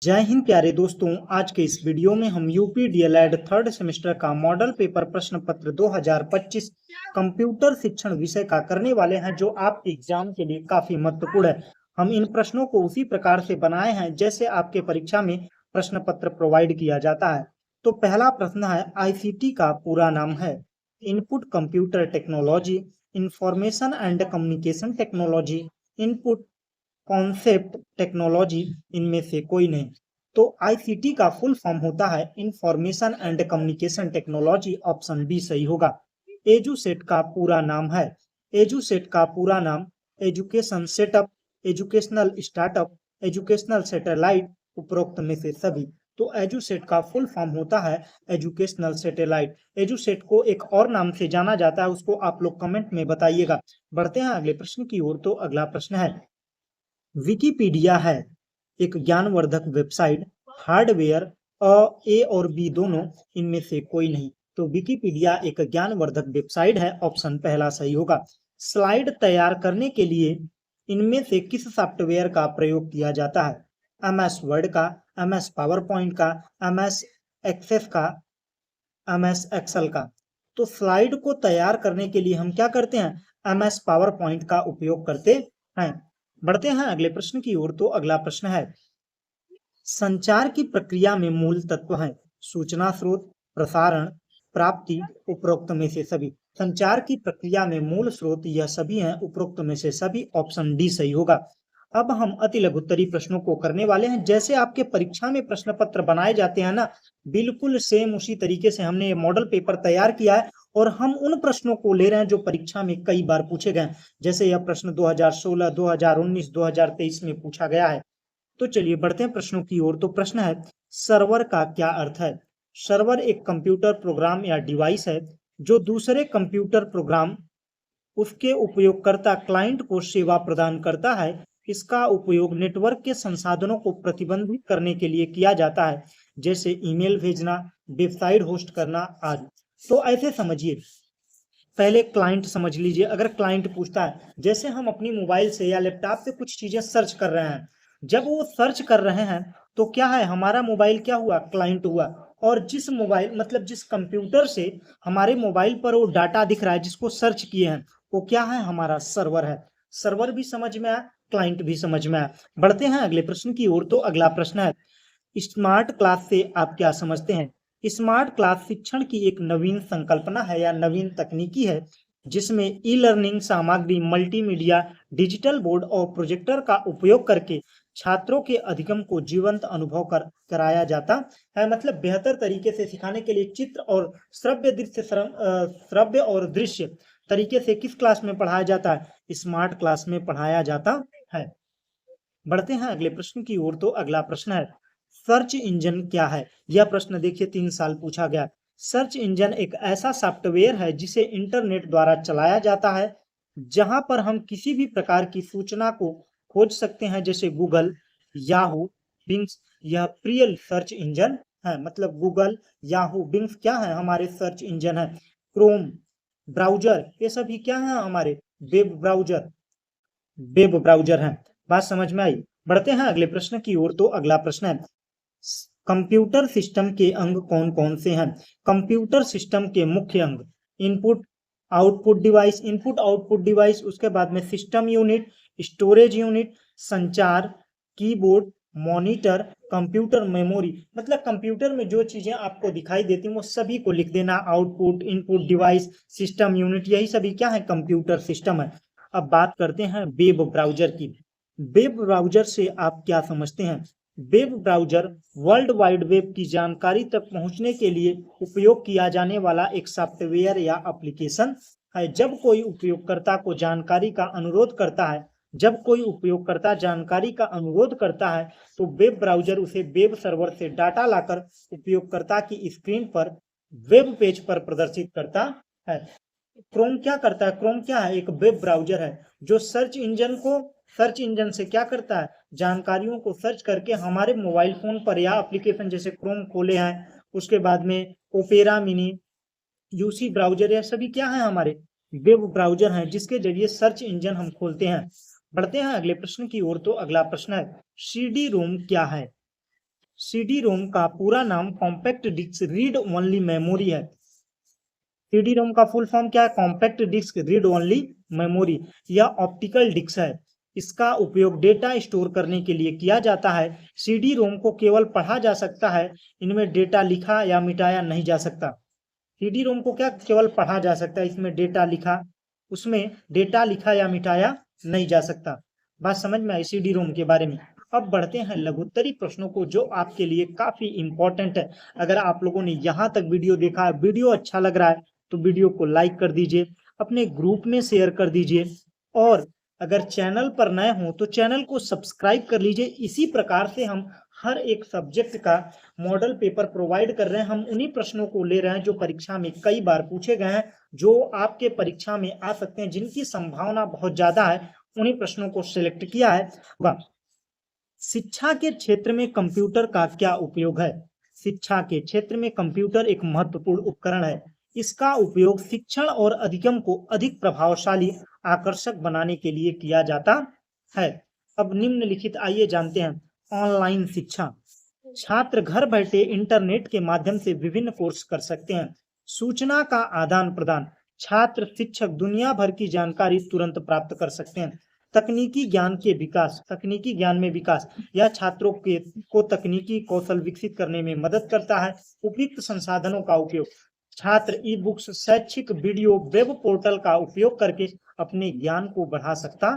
जय हिंद प्यारे दोस्तों। आज के इस वीडियो में हम यूपी डीएलएड थर्ड सेमेस्टर का मॉडल पेपर प्रश्न पत्र 2025 कंप्यूटर शिक्षण विषय का करने वाले हैं, जो आपके एग्जाम के लिए काफी महत्वपूर्ण है। हम इन प्रश्नों को उसी प्रकार से बनाए हैं जैसे आपके परीक्षा में प्रश्न पत्र प्रोवाइड किया जाता है। तो पहला प्रश्न है, आईसीटी का पूरा नाम है input computer technology, information and communication technology, input concept technology, इनमें से कोई नहीं। तो आईसीटी का फुल फॉर्म होता है information and communication technology. Option B सही होगा। एजुसेट का पूरा नाम है एजुसेट का पूरा नाम education setup, educational startup, educational satellite, उपरोक्त में से सभी। तो एजुसेट का फुल फॉर्म होता है एजुकेशनल सैटेलाइट। एजुसेट को एक और नाम से जाना जाता है, उसको आप लोग कमेंट में बताइएगा। बढ़ते हैं अगले प्रश्न की ओर। तो अगला प्रश्न है, विकिपीडिया है एक ज्ञानवर्धक वेबसाइट, हार्डवेयर ए और बी दोनों, इनमें से कोई नहीं। तो विकिपीडिया एक ज्ञानवर्धक वेबसाइट है। ऑप्शन पहला सही होगा। स्लाइड तैयार करने के लिए इनमें से किस सॉफ्टवेयर का प्रयोग किया जाता है? एमएस वर्ड का, एमएस पावर पॉइंट का, एमएस एक्सेस का, एमएस एक्सेल का। तो स्लाइड को तैयार करने के लिए हम क्या करते हैं? एमएस पावर पॉइंट का उपयोग करते हैं। बढ़ते हैं अगले प्रश्न की ओर। तो अगला प्रश्न है, संचार की प्रक्रिया में मूल तत्व हैं सूचना स्रोत, प्रसारण, प्राप्ति, उपरोक्त में से सभी। संचार की प्रक्रिया में मूल स्रोत यह सभी हैं, उपरोक्त में से सभी। ऑप्शन डी सही होगा। अब हम अति लघुत्तरी प्रश्नों को करने वाले हैं। जैसे आपके परीक्षा में प्रश्न पत्र बनाए जाते हैं ना, बिल्कुल सेम उसी तरीके से हमने ये मॉडल पेपर तैयार किया है और हम उन प्रश्नों को ले रहे हैं जो परीक्षा में कई बार पूछे गए हैं। जैसे यह प्रश्न 2016, 2019, 2023 में पूछा गया है। तो चलिए बढ़ते हैं प्रश्नों की ओर। तो प्रश्न है, सर्वर का क्या अर्थ है? सर्वर एक कंप्यूटर प्रोग्राम या डिवाइस है जो दूसरे कंप्यूटर प्रोग्राम उसके उपयोगकर्ता क्लाइंट को सेवा प्रदान करता है। इसका उपयोग नेटवर्क के संसाधनों को प्रतिबंधित करने के लिए किया जाता है, जैसे ईमेल भेजना, वेबसाइट होस्ट करना आदि। तो ऐसे समझिए, पहले क्लाइंट समझ लीजिए। अगर क्लाइंट पूछता है, जैसे हम अपनी मोबाइल से या लैपटॉप से कुछ चीजें सर्च कर रहे हैं, जब वो सर्च कर रहे हैं तो क्या है, हमारा मोबाइल क्या हुआ? क्लाइंट हुआ। और जिस मोबाइल मतलब जिस कंप्यूटर से हमारे मोबाइल पर वो डाटा दिख रहा है जिसको सर्च किए हैं, वो क्या है? हमारा सर्वर है। सर्वर भी समझ में आया, क्लाइंट भी समझ में आया। बढ़ते हैं अगले प्रश्न की ओर। तो अगला प्रश्न है, स्मार्ट क्लास से आप क्या समझते हैं? स्मार्ट क्लास शिक्षण की एक नवीन संकल्पना है या नवीन तकनीकी है, जिसमें ई लर्निंग सामग्री, मल्टीमीडिया, डिजिटल बोर्ड और प्रोजेक्टर का उपयोग करके छात्रों के अधिगम को जीवंत अनुभव कराया जाता है। मतलब बेहतर तरीके से सिखाने के लिए चित्र और श्रव्य और दृश्य तरीके से किस क्लास में पढ़ाया जाता है? स्मार्ट क्लास में पढ़ाया जाता है। बढ़ते हैं अगले प्रश्न की ओर। तो अगला प्रश्न है, सर्च इंजन क्या है? यह प्रश्न देखिए 3 साल पूछा गया। सर्च इंजन एक ऐसा सॉफ्टवेयर है जिसे इंटरनेट द्वारा चलाया जाता है, जहां पर हम किसी भी प्रकार की सूचना को खोज सकते हैं, जैसे गूगल, याहू, बिंग्स। यह प्रिय सर्च इंजन है। मतलब गूगल, याहू, बिंग्स क्या है? हमारे सर्च इंजन है। क्रोम ब्राउजर, ये सभी क्या है? हमारे वेब ब्राउजर हैं। बात समझ में आई? बढ़ते हैं अगले प्रश्न की ओर। तो अगला प्रश्न है, कंप्यूटर सिस्टम के अंग कौन कौन से हैं? कंप्यूटर सिस्टम के मुख्य अंग, इनपुट आउटपुट डिवाइस, उसके बाद में सिस्टम यूनिट, स्टोरेज यूनिट, संचार, कीबोर्ड, मॉनिटर, कंप्यूटर मेमोरी। मतलब कंप्यूटर में जो चीजें आपको दिखाई देती हैं वो सभी को लिख देना। Output, input device, system unit, यही सभी क्या है? कंप्यूटर सिस्टम है। अब बात करते हैं वेब ब्राउजर की। वेब ब्राउजर से आप क्या समझते हैं? Web browser world wide web की जानकारी तक पहुंचने के लिए उपयोग किया जाने वाला एक सॉफ्टवेयर या एप्लीकेशन है। जब कोई उपयोगकर्ता को जानकारी का अनुरोध करता है जब कोई उपयोगकर्ता जानकारी का अनुरोध करता है तो वेब ब्राउजर उसे वेब सर्वर से डाटा लाकर उपयोगकर्ता की स्क्रीन पर वेब पेज पर प्रदर्शित करता है। क्रोम क्या करता है? क्रोम क्या है? एक वेब ब्राउजर है जो सर्च इंजन से क्या करता है? जानकारियों को सर्च करके हमारे मोबाइल फोन पर या एप्लीकेशन जैसे क्रोम खोले हैं, उसके बाद में ओपेरा मिनी, यूसी ब्राउजर, यह सभी क्या है? हमारे वेब ब्राउजर हैं जिसके जरिए सर्च इंजन हम खोलते हैं। बढ़ते हैं अगले प्रश्न की ओर। तो अगला प्रश्न है, सीडी रोम क्या है? सीडी रोम का पूरा नाम compact disc read only memory है। सीडी रोम का फुल फॉर्म क्या है? Compact disc read only memory या ऑप्टिकल डिस्क है। इसका उपयोग डेटा स्टोर करने के लिए किया जाता है। सीडी रोम को केवल पढ़ा जा सकता है, इनमें डेटा लिखा या मिटाया नहीं जा सकता। सीडी रोम को क्या केवल पढ़ा जा सकता है, इसमें डेटा लिखा, उसमें डेटा लिखा या मिटाया नहीं जा सकता। बात समझ में आई सीडी रोम के बारे में। अब बढ़ते हैं लघुत्तरी प्रश्नों को, जो आपके लिए काफी इंपॉर्टेंट है। अगर आप लोगों ने यहाँ तक वीडियो देखा है, वीडियो अच्छा लग रहा है तो वीडियो को लाइक कर दीजिए, अपने ग्रुप में शेयर कर दीजिए, और अगर चैनल पर नए हो तो चैनल को सब्सक्राइब कर लीजिए। इसी प्रकार से हम हर एक सब्जेक्ट का मॉडल पेपर प्रोवाइड कर रहे हैं। हम उन्हीं प्रश्नों को ले रहे हैं जो परीक्षा में कई बार पूछे गए हैं, जो आपके परीक्षा में आ सकते हैं, जिनकी संभावना बहुत ज्यादा है, उन्हीं प्रश्नों को सिलेक्ट किया है। वाह, शिक्षा के क्षेत्र में कंप्यूटर का क्या उपयोग है? शिक्षा के क्षेत्र में कंप्यूटर एक महत्वपूर्ण उपकरण है। इसका उपयोग शिक्षण और अधिगम को अधिक प्रभावशाली, आकर्षक बनाने के लिए किया जाता है। अब निम्नलिखित आइए जानते हैं। ऑनलाइन शिक्षा, छात्र घर बैठे इंटरनेट के माध्यम से विभिन्न कोर्स कर सकते हैं। सूचना का आदान प्रदान, छात्र शिक्षक दुनिया भर की जानकारी तुरंत प्राप्त कर सकते हैं। तकनीकी ज्ञान के विकास, तकनीकी ज्ञान में विकास, यह छात्रों के को तकनीकी कौशल विकसित करने में मदद करता है। उपयुक्त संसाधनों का उपयोग, छात्र ई बुक्स, शैक्षिक वीडियो, वेब पोर्टल का उपयोग करके अपने ज्ञान को बढ़ा सकता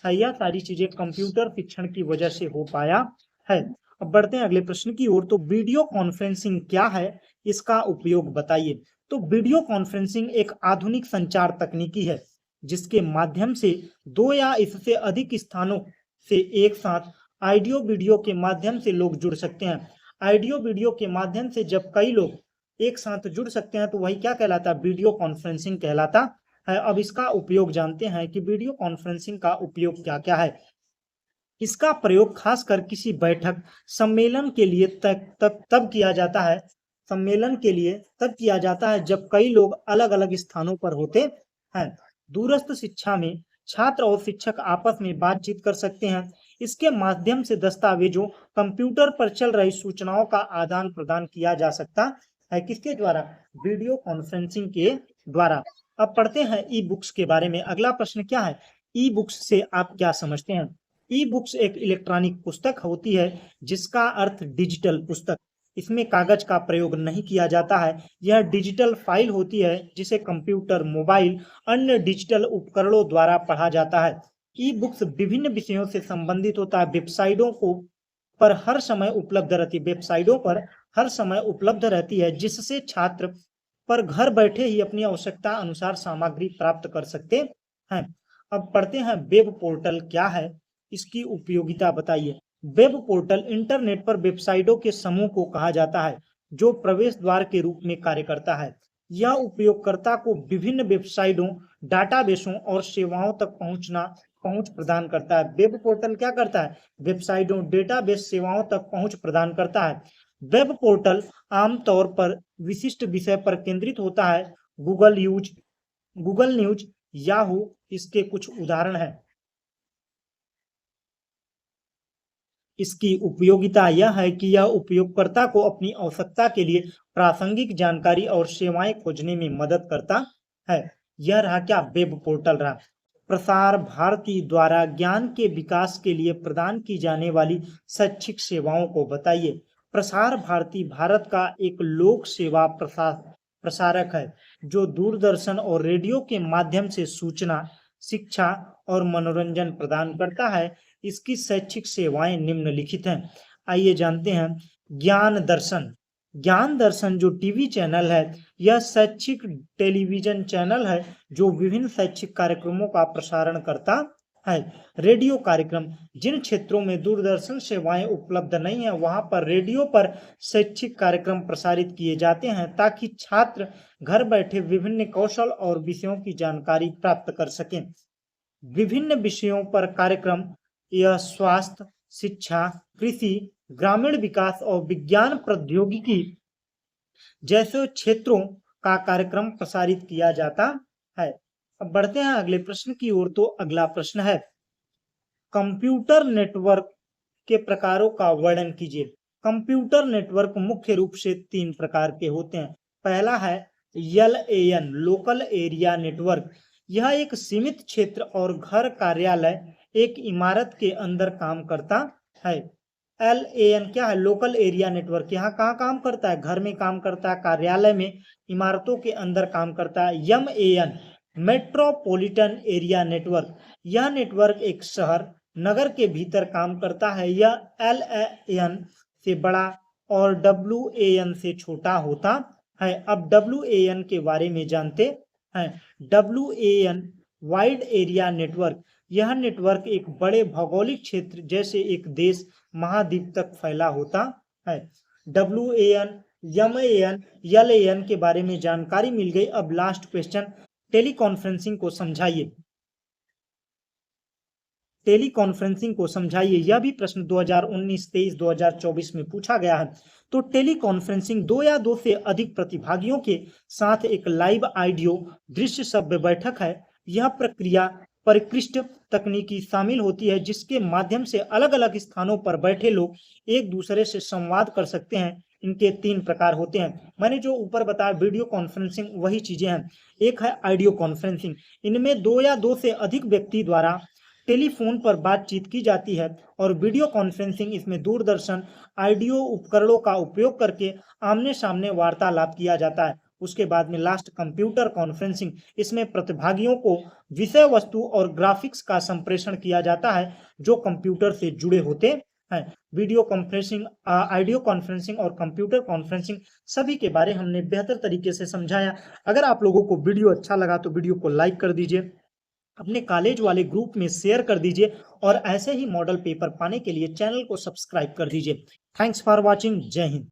है। यह सारी चीजें कंप्यूटर शिक्षण की वजह से हो पाया है। अब बढ़ते हैं अगले प्रश्न की ओर। तो वीडियो कॉन्फ्रेंसिंग क्या है, इसका उपयोग बताइए। तो वीडियो कॉन्फ्रेंसिंग एक आधुनिक संचार तकनीकी है, जिसके माध्यम से दो या इससे अधिक स्थानों से एक साथ ऑडियो वीडियो के माध्यम से लोग जुड़ सकते हैं। ऑडियो वीडियो के माध्यम से जब कई लोग एक साथ जुड़ सकते हैं तो वही क्या कहलाता है? वीडियो कॉन्फ्रेंसिंग कहलाता है। अब इसका उपयोग जानते हैं कि वीडियो कॉन्फ्रेंसिंग का उपयोग क्या क्या है। इसका प्रयोग खासकर किसी बैठक, सम्मेलन के लिए तब किया जाता है। सम्मेलन के लिए तब किया जाता है जब कई लोग अलग अलग स्थानों पर होते हैं। दूरस्थ शिक्षा में छात्र और शिक्षक आपस में बातचीत कर सकते हैं। इसके माध्यम से दस्तावेजों, कंप्यूटर पर चल रही सूचनाओं का आदान प्रदान किया जा सकता है। किसके द्वारा? वीडियो कॉन्फ्रेंसिंग के द्वारा। अब पढ़ते हैं ई बुक्स के बारे में। अगला प्रश्न क्या है? ई बुक्स से आप क्या समझते हैं? ई बुक्स एक इलेक्ट्रॉनिक पुस्तक होती है, जिसका अर्थ डिजिटल पुस्तक। इसमें कागज का प्रयोग नहीं किया जाता है। यह डिजिटल फाइल होती है जिसे कंप्यूटर, मोबाइल, अन्य डिजिटल उपकरणों द्वारा पढ़ा जाता है। ई बुक्स विभिन्न विषयों से संबंधित होता है। वेबसाइटों पर हर समय उपलब्ध रहती है, जिससे छात्र पर घर बैठे ही अपनी आवश्यकता अनुसार सामग्री प्राप्त कर सकते हैं। अब पढ़ते हैं वेब पोर्टल क्या है, इसकी उपयोगिता बताइए। वेब पोर्टल इंटरनेट पर वेबसाइटों के समूह को कहा जाता है, जो प्रवेश द्वार के रूप में कार्य करता है। यह उपयोगकर्ता को विभिन्न वेबसाइटों, डाटाबेसों और सेवाओं तक पहुंच प्रदान करता है। वेब पोर्टल क्या करता है? वेबसाइटों, डेटाबेस, सेवाओं तक पहुंच प्रदान करता है। वेब पोर्टल आमतौर पर विशिष्ट विषय पर केंद्रित होता है। गूगल न्यूज, याहू इसके कुछ उदाहरण हैं। इसकी उपयोगिता यह है कि यह उपयोगकर्ता को अपनी आवश्यकता के लिए प्रासंगिक जानकारी और सेवाएं खोजने में मदद करता है। यह रहा क्या? वेब पोर्टल रहा। प्रसार भारती द्वारा ज्ञान के विकास के लिए प्रदान की जाने वाली शैक्षिक सेवाओं को बताइए। प्रसार भारती भारत का एक लोक सेवा प्रसारक है, जो दूरदर्शन और रेडियो के माध्यम से सूचना, शिक्षा और मनोरंजन प्रदान करता है। इसकी शैक्षिक सेवाएं निम्नलिखित हैं। आइए जानते हैं। ज्ञान दर्शन, ज्ञान दर्शन जो टीवी चैनल है, यह शैक्षिक टेलीविजन चैनल है जो विभिन्न शैक्षिक कार्यक्रमों का प्रसारण करता है। रेडियो कार्यक्रम, जिन क्षेत्रों में दूरदर्शन सेवाएं उपलब्ध नहीं है, वहां पर रेडियो पर शैक्षिक कार्यक्रम प्रसारित किए जाते हैं, ताकि छात्र घर बैठे विभिन्न कौशल और विषयों की जानकारी प्राप्त कर सकें। विभिन्न विषयों पर कार्यक्रम यह स्वास्थ्य, शिक्षा, कृषि, ग्रामीण विकास और विज्ञान प्रौद्योगिकी जैसे क्षेत्रों का कार्यक्रम प्रसारित किया जाता है। अब बढ़ते हैं अगले प्रश्न की ओर। तो अगला प्रश्न है, कंप्यूटर नेटवर्क के प्रकारों का वर्णन कीजिए। कंप्यूटर नेटवर्क मुख्य रूप से 3 प्रकार के होते हैं। पहला है LAN लोकल एरिया नेटवर्क। यह एक सीमित क्षेत्र और घर कार्यालय एक इमारत के अंदर काम करता है। LAN क्या है? Local area network. यहाँ कहाँ काम करता है? घर में काम करता है, कार्यालय में, इमारतों के अंदर काम करता है। MAN metropolitan area network. यह नेटवर्क एक शहर, नगर के भीतर काम करता है। यह LAN से बड़ा और WAN से छोटा होता है। अब WAN के बारे में जानते हैं। WAN wide area network. यह नेटवर्क एक बड़े भौगोलिक क्षेत्र जैसे एक देश, महाद्वीप तक फैला होता है। WAN, MAN, LAN के बारे में जानकारी मिल गई। अब लास्ट क्वेश्चन, टेलीकॉन्फ्रेंसिंग को समझाइए। टेलीकॉन्फ्रेंसिंग को समझाइए। यह भी प्रश्न 2019, 23, 2024 में पूछा गया है। तो टेलीकॉन्फ्रेंसिंग दो या दो से अधिक प्रतिभागियों के साथ एक लाइव ऑडियो दृश्य श्रव्य बैठक है। यह प्रक्रिया परिष्कृत तकनीकी शामिल होती है जिसके माध्यम से अलग अलग स्थानों पर बैठे लोग एक दूसरे से संवाद कर सकते हैं। इनके 3 प्रकार होते हैं। मैंने जो ऊपर बताया वीडियो कॉन्फ्रेंसिंग वही चीजें हैं। एक है ऑडियो कॉन्फ्रेंसिंग। इनमें 2 या 2 से अधिक व्यक्ति द्वारा टेलीफोन पर बातचीत की जाती है। और वीडियो कॉन्फ्रेंसिंग, इसमें दूरदर्शन ऑडियो उपकरणों का उपयोग करके आमने सामने वार्तालाप किया जाता है। उसके बाद में लास्ट कंप्यूटर कॉन्फ्रेंसिंग। इसमें प्रतिभागियों को विषय वस्तु और ग्राफिक्स का संप्रेषण किया जाता है जो कंप्यूटर से जुड़े होते हैं। वीडियो कॉन्फ्रेंसिंग, ऑडियो कॉन्फ्रेंसिंग और कंप्यूटर कॉन्फ्रेंसिंग सभी के बारे हमने बेहतर तरीके से समझाया। अगर आप लोगों को वीडियो अच्छा लगा तो वीडियो को लाइक कर दीजिए, अपने कॉलेज वाले ग्रुप में शेयर कर दीजिए और ऐसे ही मॉडल पेपर पाने के लिए चैनल को सब्सक्राइब कर दीजिए। Thanks for watching. जय हिंद।